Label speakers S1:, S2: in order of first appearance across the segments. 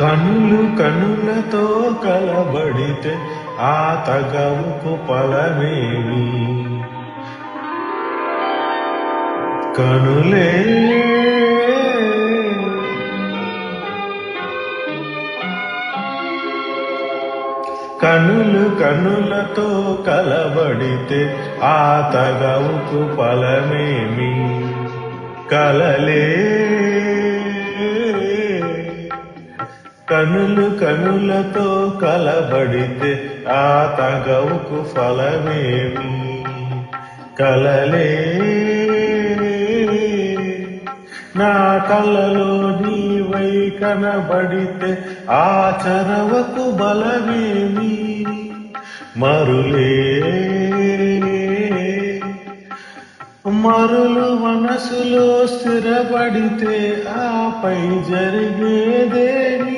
S1: కనులు కనులతో కలబడితే ఆ తగవుకు ఫలమేమి? కనులే కనులు కనులతో కలబడితే ఆ తగవుకు ఫలమేమి? కలలే కనులు కనులతో కలబడితే ఆ తగవుకు ఫలమేమి? కలలే నా కలలో నీవై కనబడితే ఆ చరవకు బలమేమి? మరులు మనసులో స్థిరపడితే ఆపై జరిగేదేమి?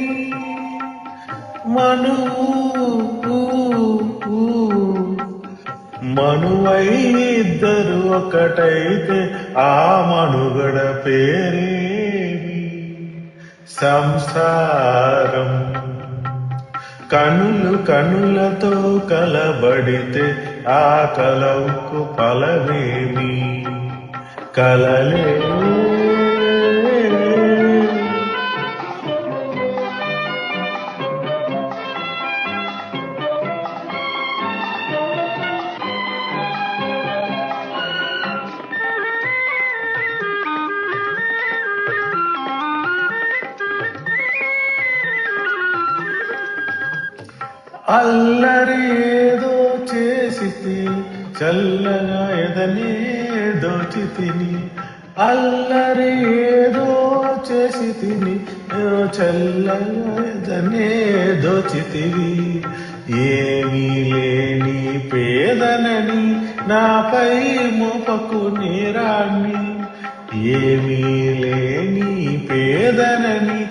S1: మనువై ఇద్దరు ఒకటైతే ఆ మనుగడ పేరేమి? సంసారం. కనులు కనులతో కలబడితే ఆ కలవుకు ఫలమేమి? కలలే అల్లరి ఏదో చేసితే చల్లగా ఎదనే దోచితిని. అల్లరి ఏదో చేసి తిని చల్లగా ఎదనే దోచితివి. ఏమీ లేని పేదనని నాపై మోపకు నేరాన్ని. ఏమీ లేని పేదనని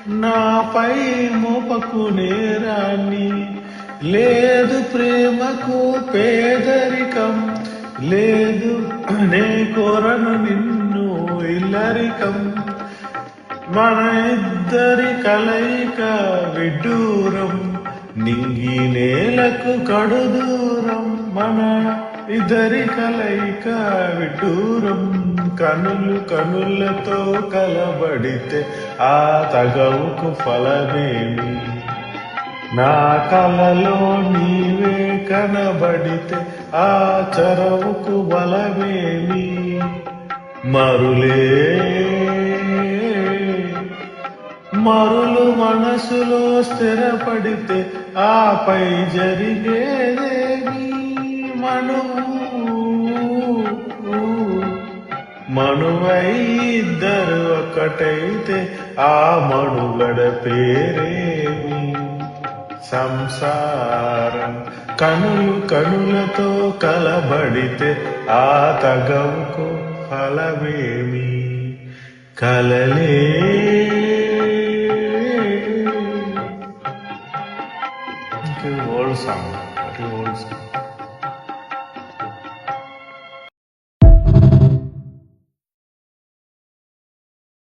S1: నాపై మోపకు నేరాన్ని. లేదు ప్రేమకు పేదరికం, లేదు నే కోరను నిన్ను ఇల్లరికం. మన ఇద్దరి కలయిక విడ్డూరం, నింగి నేలకు కడుదూరం. మన ఇద్దరి కలయిక విడ్డూరం. కనులు కనులతో కలబడితే ఆ తగవుకు ఫలమేమి? నా కలలో నీవే కనబడితే ఆ చరవుకు బలమేమి? మరులు మనసులో స్థిరపడితే ఆపై జరిగేదేమి? మనువై ఇద్దరు ఒకటైతే ఆ మనుగడ పేరేమి? సంసారం. కనులు కనులతో కలబడితే ఆ తగవుకు ఫలమేమి? కలలే ఓల్డ్ సాంగ్.